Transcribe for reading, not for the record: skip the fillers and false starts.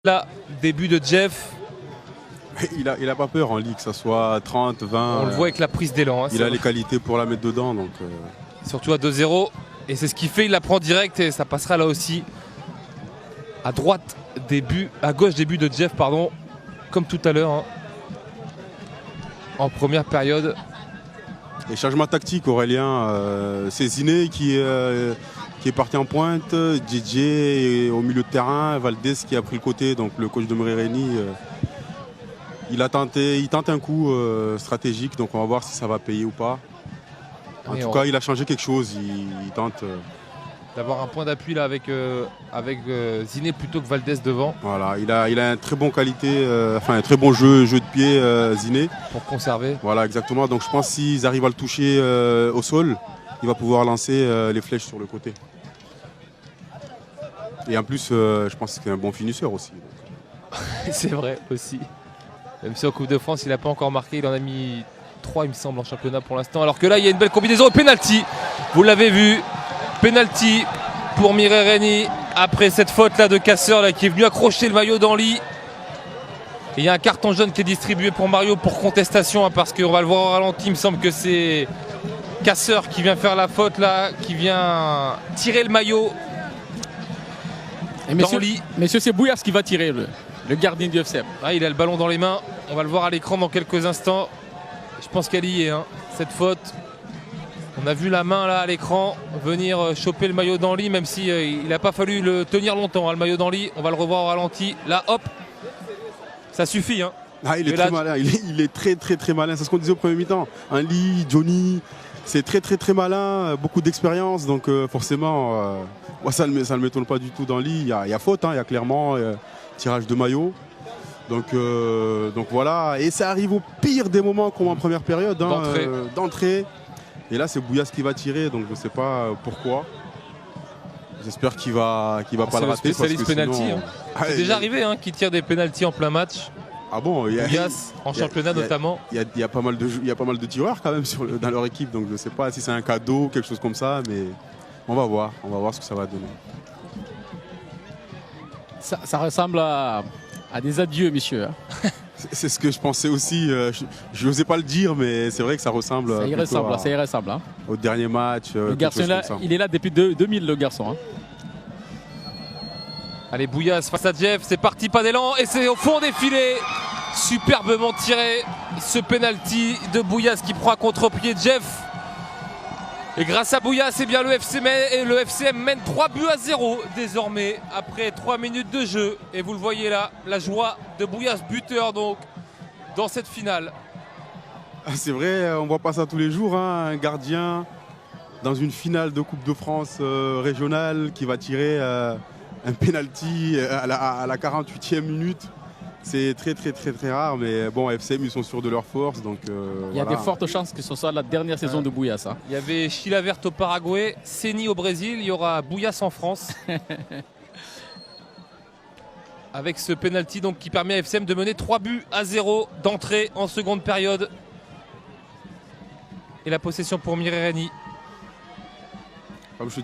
Là, début de Jeff. Il a pas peur en ligue, que ça soit 30, 20. On le voit avec la prise d'élan. Hein, il a les qualités pour la mettre dedans. Donc, surtout à 2-0. Et c'est ce qu'il fait, il la prend direct et ça passera là aussi. À droite, à gauche, début de Jeff, pardon. Comme tout à l'heure. Hein. En première période. Et changement tactique, Aurélien. C'est Ziné qui est parti en pointe. DJ au milieu de terrain. Valdez qui a pris le côté. Donc le coach de Morireni. Il tente un coup stratégique, donc on va voir si ça va payer ou pas. En tout cas, il a changé quelque chose. Il tente d'avoir un point d'appui là avec Ziné plutôt que Valdez devant. Voilà, il a un très bon qualité, un très bon jeu de pied, Ziné. Pour conserver. Voilà, exactement. Donc je pense s'ils arrivent à le toucher au sol, il va pouvoir lancer les flèches sur le côté. Et en plus, je pense que c'est un bon finisseur aussi. C'est vrai aussi. Même si en Coupe de France, il n'a pas encore marqué, il en a mis 3, il me semble, en championnat pour l'instant. Alors que là, il y a une belle combinaison. Penalty, vous l'avez vu. Penalty pour Morireni après cette faute-là de Casseur là, qui est venu accrocher le maillot d'Anly. Et il y a un carton jaune qui est distribué pour Mario pour contestation, hein, parce qu'on va le voir au ralenti. Il me semble que c'est Casseur qui vient faire la faute là, qui vient tirer le maillot. Et messieurs, c'est Bouillas qui va tirer le gardien du FCM. Ah, il a le ballon dans les mains. On va le voir à l'écran dans quelques instants. Je pense qu'elle y est, hein, cette faute. On a vu la main là à l'écran venir choper le maillot d'Anly, même si il n'a pas fallu le tenir longtemps, hein, le maillot d'Anly. On va le revoir au ralenti. Là, hop, ça suffit. Hein. Ah, il est très malin. Il est très très très malin. C'est ce qu'on disait au premier mi-temps. Anly, Johnny, c'est très très très malin. Beaucoup d'expérience. Donc forcément, moi, ça ne m'étonne pas du tout d'Anly. Il y a faute, hein, il y a clairement tirage de maillot. Donc voilà, et ça arrive au pire des moments comme en première période, hein, d'entrée. Et là c'est Bouillas qui va tirer, donc je ne sais pas pourquoi. J'espère qu'il va pas le rater. Spécialiste penalty. Sinon... Hein. C'est déjà arrivé hein, qu'il tire des penalties en plein match. Ah bon, Bouillas, en championnat notamment. Il y a pas mal de tireurs quand même dans leur équipe, donc je ne sais pas si c'est un cadeau, quelque chose comme ça, mais on va voir ce que ça va donner. Ça ressemble à des adieux, messieurs. Hein. C'est ce que je pensais aussi. Je n'osais pas le dire, mais c'est vrai que ça ressemble. Ça y ressemble. Hein. Au dernier match. Le garçon, là, il est là depuis 2000, le garçon. Hein. Allez, Bouillas face à Jeff. C'est parti, pas d'élan. Et c'est au fond des filets. Superbement tiré. Ce penalty de Bouillas qui prend à contre-pied Jeff. Et grâce à Bouillas, eh bien, le FCM mène 3-0 désormais après 3 minutes de jeu. Et vous le voyez là, la joie de Bouillas, buteur donc, dans cette finale. C'est vrai, on ne voit pas ça tous les jours, hein, un gardien dans une finale de Coupe de France régionale qui va tirer un penalty à la 48e minute. C'est très très très très rare, mais bon, FCM ils sont sûrs de leur force, donc il y a des fortes chances que ce soit la dernière saison de Bouillas. Hein. Il y avait Chilavert au Paraguay, Ceni au Brésil, il y aura Bouillas en France. Avec ce penalty donc qui permet à FCM de mener 3-0 d'entrée en seconde période. Et la possession pour Morireni.